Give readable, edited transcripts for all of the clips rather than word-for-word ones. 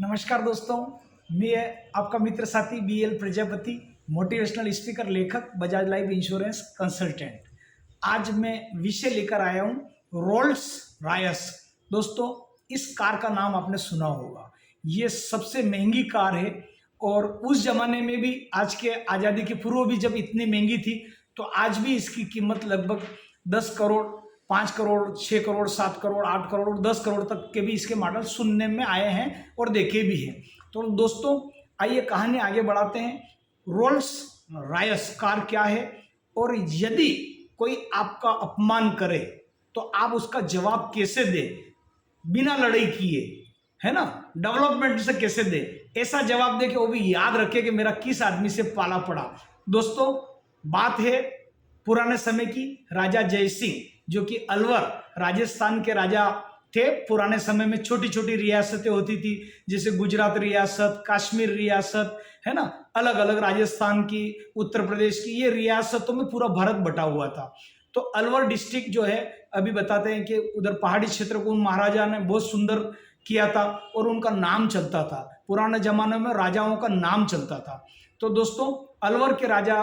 नमस्कार दोस्तों, मैं आपका मित्र साथी BL प्रजापति, मोटिवेशनल स्पीकर, लेखक, बजाज लाइफ इंश्योरेंस कंसल्टेंट। आज मैं विषय लेकर आया हूँ रोल्स रॉयस। दोस्तों, इस कार का नाम आपने सुना होगा। ये सबसे महंगी कार है और उस जमाने में भी, आज के आज़ादी के पूर्व भी जब इतनी महंगी थी, तो आज भी इसकी कीमत लगभग 10 करोड़, 5 करोड़, 6 करोड़, 7 करोड़, 8 करोड़, 10 करोड़ तक के भी इसके मॉडल सुनने में आए हैं और देखे भी हैं। तो दोस्तों, आइए कहानी आगे बढ़ाते हैं। रोल्स रॉयस कार क्या है और यदि कोई आपका अपमान करे तो आप उसका जवाब कैसे दे, बिना लड़ाई किए, है ना, डेवलपमेंट से कैसे दे, ऐसा जवाब दे कि वो भी याद रखे कि मेरा किस आदमी से पाला पड़ा। दोस्तों, बात है पुराने समय की। राजा जय सिंह, जो कि अलवर राजस्थान के राजा थे। पुराने समय में छोटी छोटी रियासतें होती थी, जैसे गुजरात रियासत, कश्मीर रियासत, है ना, अलग अलग, राजस्थान की, उत्तर प्रदेश की, ये रियासतों में पूरा भारत बटा हुआ था। तो अलवर डिस्ट्रिक्ट जो है, अभी बताते हैं कि उधर पहाड़ी क्षेत्र को उन महाराजा ने बहुत सुंदर किया था और उनका नाम चलता था। पुराने जमाने में राजाओं का नाम चलता था। तो दोस्तों, अलवर के राजा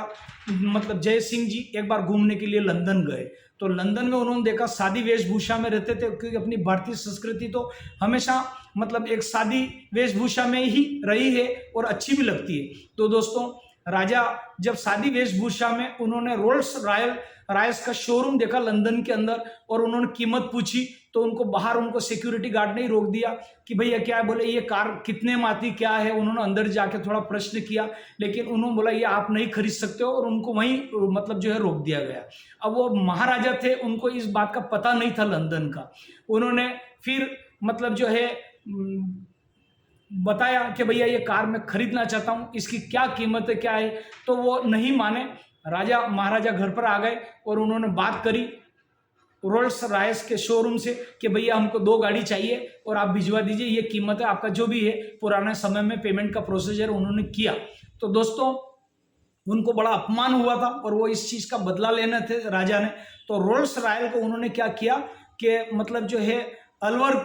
मतलब जय सिंह जी एक बार घूमने के लिए लंदन गए। तो लंदन में उन्होंने देखा सादी वेशभूषा में रहते थे, क्योंकि अपनी भारतीय संस्कृति तो हमेशा मतलब एक सादी वेशभूषा में ही रही है और अच्छी भी लगती है। तो दोस्तों, राजा जब सादी वेशभूषा में, उन्होंने रोल्स रॉयस का शोरूम देखा लंदन के अंदर और उन्होंने कीमत पूछी। तो उनको बाहर, उनको सिक्योरिटी गार्ड ने ही रोक दिया कि भैया क्या है, बोले ये कार कितने में आती, क्या है। उन्होंने अंदर जाके थोड़ा प्रश्न किया, लेकिन उन्होंने बोला ये आप नहीं खरीद सकते हो, और उनको वहीं मतलब जो है रोक दिया गया। अब वो महाराजा थे, उनको इस बात का पता नहीं था लंदन का। उन्होंने फिर मतलब जो है बताया कि भैया ये कार मैं खरीदना चाहता हूँ, इसकी क्या कीमत है, क्या है। तो वो नहीं माने। महाराजा घर पर आ गए और उन्होंने बात करी रोल्स रॉयस के शोरूम से कि भैया हमको 2 गाड़ी चाहिए और आप भिजवा दीजिए, ये कीमत है, आपका जो भी है। पुराने समय में पेमेंट का प्रोसीजर उन्होंने किया। तो दोस्तों, उनको बड़ा अपमान हुआ था और वो इस चीज़ का बदला लेने थे राजा ने। तो रोल्स रॉयल को उन्होंने क्या किया कि मतलब जो है अलवर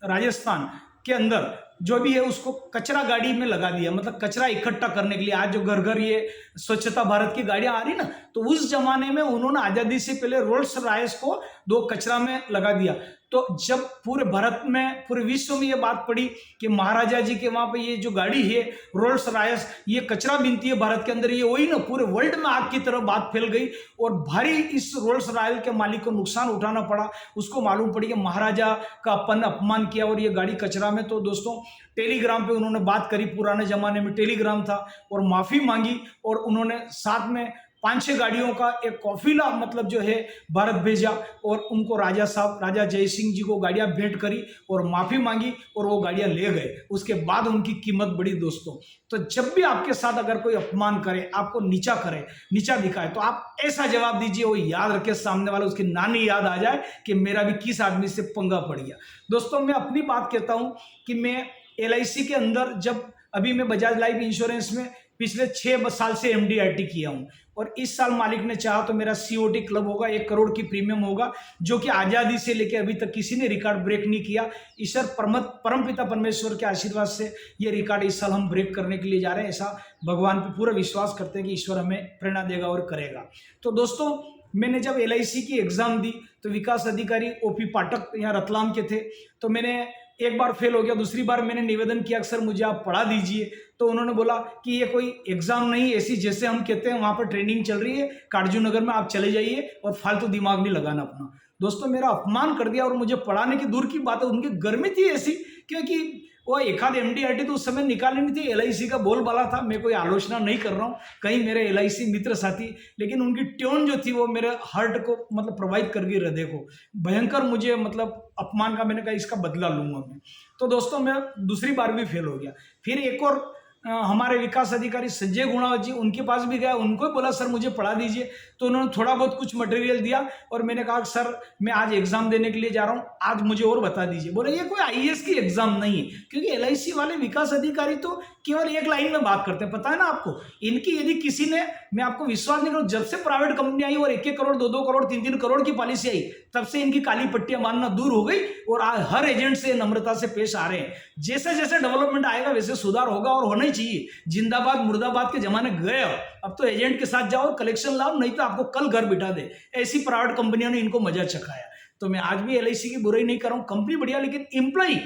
राजस्थान के अंदर जो भी है उसको कचरा गाड़ी में लगा दिया, मतलब कचरा इकट्ठा करने के लिए। आज जो घर घर ये स्वच्छता भारत की गाड़ियां आ रही ना, तो उस जमाने में उन्होंने आज़ादी से पहले रोल्स रॉयस को 2 कचरा में लगा दिया। तो जब पूरे भारत में, पूरे विश्व में ये बात पड़ी कि महाराजा जी के वहाँ पे ये जो गाड़ी है रोल्स रॉयस, ये कचरा बीनती है भारत के अंदर, ये वही ना, पूरे वर्ल्ड में आग की तरह बात फैल गई और भारी इस रोल्स रॉयल के मालिक को नुकसान उठाना पड़ा। उसको मालूम पड़ी कि महाराजा का अपन अपमान किया और ये गाड़ी कचरा में। तो दोस्तों, टेलीग्राम पे उन्होंने बात करी, पुराने जमाने में टेलीग्राम था, और माफ़ी मांगी। और उन्होंने साथ में 5-6 गाड़ियों का एक काफिला मतलब जो है भारत भेजा और उनको राजा जय सिंह जी को गाड़ियां भेंट करी और माफ़ी मांगी और वो गाड़ियां ले गए। उसके बाद उनकी कीमत बढ़ी। दोस्तों, तो जब भी आपके साथ अगर कोई अपमान करे, आपको नीचा करे, नीचा दिखाए, तो आप ऐसा जवाब दीजिए, वो याद रखे, सामने वाला उसकी नानी याद आ जाए कि मेरा भी किस आदमी से पंगा पड़ गया। दोस्तों, मैं अपनी बात कहता हूँ कि मैं LIC के अंदर, जब अभी मैं बजाज लाइफ इंश्योरेंस में पिछले 6 साल से MDRT किया हूँ, और इस साल मालिक ने चाहा तो मेरा COT क्लब होगा, 1 करोड़ की प्रीमियम होगा, जो कि आज़ादी से लेकर अभी तक किसी ने रिकॉर्ड ब्रेक नहीं किया। ईश्वर परमपिता परमेश्वर के आशीर्वाद से ये रिकॉर्ड इस साल हम ब्रेक करने के लिए जा रहे हैं। ऐसा भगवान पे पूरा विश्वास करते हैं कि ईश्वर हमें प्रेरणा देगा और करेगा। तो दोस्तों, मैंने जब LIC की एग्ज़ाम दी तो विकास अधिकारी OP पाठक यहाँ रतलाम के थे। तो मैंने एक बार फेल हो गया, दूसरी बार मैंने निवेदन किया कि सर मुझे आप पढ़ा दीजिए। तो उन्होंने बोला कि ये कोई एग्जाम नहीं, ऐसी जैसे हम कहते हैं वहाँ पर ट्रेनिंग चल रही है काटजू नगर में, आप चले जाइए और फालतू दिमाग नहीं लगाना अपना। दोस्तों, मेरा अपमान कर दिया और मुझे पढ़ाने की दूर की बात है, उनकी गर्मी थी ऐसी, क्योंकि वो एक आध MDRT तो उस समय निकालनी नहीं थी। LIC का बोलबाला था, मैं कोई आलोचना नहीं कर रहा हूँ, कहीं मेरे LIC मित्र साथी, लेकिन उनकी ट्यून जो थी वो मेरे हार्ट को मतलब प्रभावित कर गई, हृदय को भयंकर। मुझे मतलब अपमान का, मैंने कहा इसका बदला लूंगा मैं। तो दोस्तों, मैं दूसरी बार भी फेल हो गया। फिर एक और हमारे विकास अधिकारी संजय गुणावत जी, उनके पास भी गया, उनको भी बोला सर मुझे पढ़ा दीजिए। तो उन्होंने थोड़ा बहुत कुछ मटेरियल दिया और मैंने कहा सर मैं आज एग्जाम देने के लिए जा रहा हूँ, आज मुझे और बता दीजिए। बोले ये कोई IAS की एग्जाम नहीं है, क्योंकि LIC वाले विकास अधिकारी तो केवल एक लाइन में बात करते हैं, पता है ना आपको। इनकी यदि किसी ने, मैं आपको विश्वास नहीं करूँ, जब से प्राइवेट कंपनी आई और 1-1 करोड़, 2-2 करोड़, 3-3 करोड़ की पॉलिसी आई, तब से इनकी काली पट्टियां मारना दूर हो गई और हर एजेंट से नम्रता से पेश आ रहे हैं। जैसे जैसे डेवलपमेंट आएगा वैसे सुधार होगा और होना ही चाहिए। जिंदाबाद मुर्दाबाद के जमाने गए। अब तो एजेंट के साथ जाओ, कलेक्शन लाओ, नहीं तो आपको कल घर बिठा दे। ऐसी प्राइवेट कंपनियों ने इनको मजा चखाया। तो मैं आज भी LIC की बुराई नहीं कर रहा हूँ, कंपनी बढ़िया, लेकिन एम्प्लॉय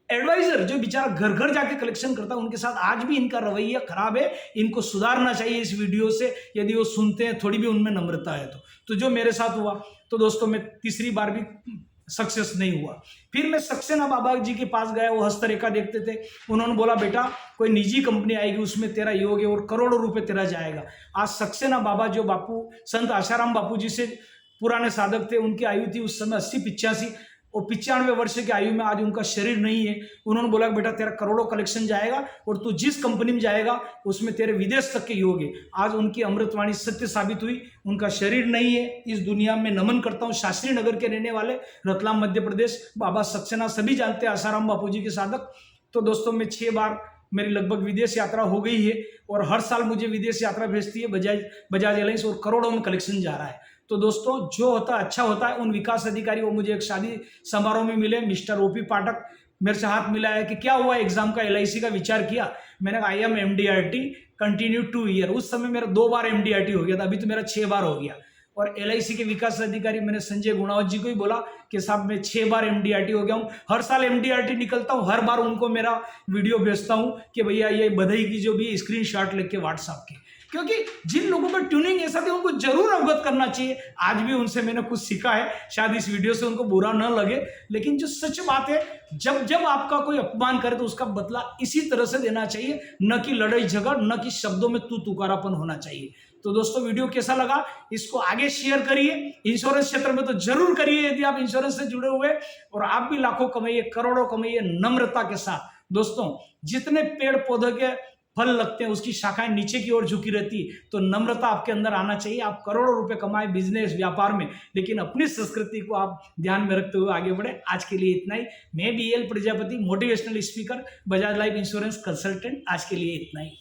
एडवाइजर जो बेचारा घर घर जाके कलेक्शन करता है, उनके साथ आज भी इनका रवैया खराब है। इनको सुधारना चाहिए इस वीडियो से, यदि वो सुनते हैं, थोड़ी भी उनमें नम्रता है तो जो मेरे साथ हुआ। तो दोस्तों मैं तीसरी बार भी सक्सेस नहीं हुआ। फिर मैं सक्सेना बाबा जी के पास गया, वो हस्तरेखा देखते थे। उन्होंने बोला बेटा कोई निजी कंपनी आएगी, उसमें तेरा योग है और करोड़ों रुपए तेरा जाएगा। आज सक्सेना बाबा जो बापू संत आशाराम बापू जी से पुराने साधक थे, उनकी आयु थी उस समय 80-85 और 95 वर्ष की आयु में आज उनका शरीर नहीं है। उन्होंने बोला बेटा तेरा करोड़ों कलेक्शन जाएगा और तू जिस कंपनी में जाएगा उसमें तेरे विदेश तक के योग है। आज उनकी अमृतवाणी सत्य साबित हुई, उनका शरीर नहीं है इस दुनिया में। नमन करता हूँ शास्त्री नगर के रहने वाले, रतलाम मध्य प्रदेश, बाबा सक्सेना, सभी जानते हैं आसाराम बापू जी के साधक। तो दोस्तों मैं 6 बार मेरी लगभग विदेश यात्रा हो गई है और हर साल मुझे विदेश यात्रा भेजती है बजाज एलायंस और करोड़ों में कलेक्शन जा रहा है। तो दोस्तों जो होता है अच्छा होता है। उन विकास अधिकारी वो मुझे एक शादी समारोह में मिले, मिस्टर OP पाठक, मेरे से हाथ मिलाया कि क्या हुआ एग्जाम का, LIC का विचार किया। मैंने कहा IM MDRT कंटिन्यू 2 ईयर। उस समय मेरा 2 बार MDRT हो गया था, अभी तो मेरा 6 बार हो गया। और LIC के विकास अधिकारी मैंने संजय गुणावत जी को ही बोला कि साहब मैं 6 बार MDRT हो गया हूँ। हर साल MDRT निकलता हूँ, हर बार उनको मेरा वीडियो भेजता हूँ कि भैया ये बधाई की जो भी स्क्रीनशॉट लेके व्हाट्सएप के, क्योंकि जिन लोगों पर ट्यूनिंग ऐसा थी उनको जरूर अवगत करना चाहिए। आज भी उनसे मैंने कुछ सीखा है, शायद इस वीडियो से उनको बुरा न लगे, लेकिन जो सच बात है, जब जब आपका कोई अपमान करे तो उसका बदला इसी तरह से देना चाहिए, न कि लड़ाई झगड़, न कि शब्दों में तू तुकारापन होना चाहिए। तो दोस्तों वीडियो कैसा लगा, इसको आगे शेयर करिए। इंश्योरेंस क्षेत्र में तो जरूर करिए यदि आप इंश्योरेंस से जुड़े हुए, और आप भी लाखों कमाइए, करोड़ों कमाइए नम्रता के साथ। दोस्तों जितने पेड़ पौधे के फल लगते हैं उसकी शाखाएं नीचे की ओर झुकी रहती है, तो नम्रता आपके अंदर आना चाहिए। आप करोड़ों रुपए कमाए बिजनेस व्यापार में, लेकिन अपनी संस्कृति को आप ध्यान में रखते हुए आगे बढ़े। आज के लिए इतना ही। मैं BL Prajapati, motivational speaker, Bajaj life insurance consultant. आज के लिए इतना ही।